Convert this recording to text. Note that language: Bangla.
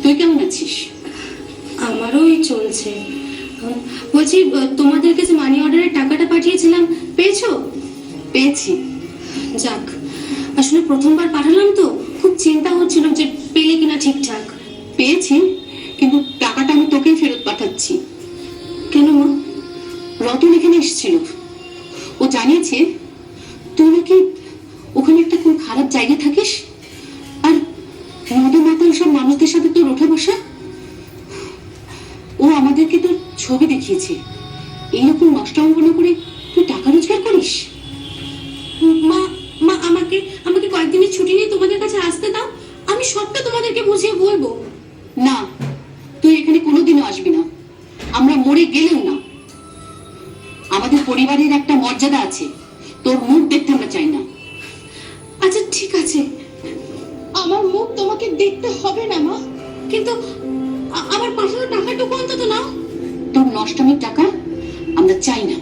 তুই কেমন আছিস? আমারও এই চলছে। বলছি, তোমাদের কাছে মানি অর্ডারের টাকাটা পাঠিয়েছিলাম, পেয়েছো? পেয়েছি। যাক, আসলে প্রথমবার পাঠালাম তো খুব চিন্তা হচ্ছিল যে পেলে কিনা ঠিকঠাক। পেয়েছি, কিন্তু টাকাটা আমি তোকেই ফেরত পাঠাচ্ছি। কেন মা? রতন এখানে এসেছিল, ও জানিয়েছে তুই নাকি ওখানে একটা কোন খারাপ জায়গায় থাকিস, আর মদে মাতাল সব মানুষদের সাথে তোর ওঠা বসা। ও আমাদেরকে তোর ছবি দেখিয়েছে। এইরকম নষ্ট অঙ্কন করে তুই টাকা রোজগার করিস? মা, মা আমাকে আমাকে কয়েকদিনের ছুটি নিয়ে তোমাদের কাছে আসতে দাও, আমি সবটা তোমাদেরকে বুঝিয়ে বলবো। না, তুই এখানে কোনোদিনও আসবি না, আমরা মরে গেলেও না। আমাদের পরিবারের একটা মর্যাদা আছে, তোর মুখ দেখতে আমরা চাই না। আচ্ছা ঠিক আছে, আমার মুখ তোমাকে দেখতে হবে না মা, কিন্তু আমার পাঠানো টাকাটুকু অন্তত নাও। তোর নষ্টমীর টাকা আমরা চাই না।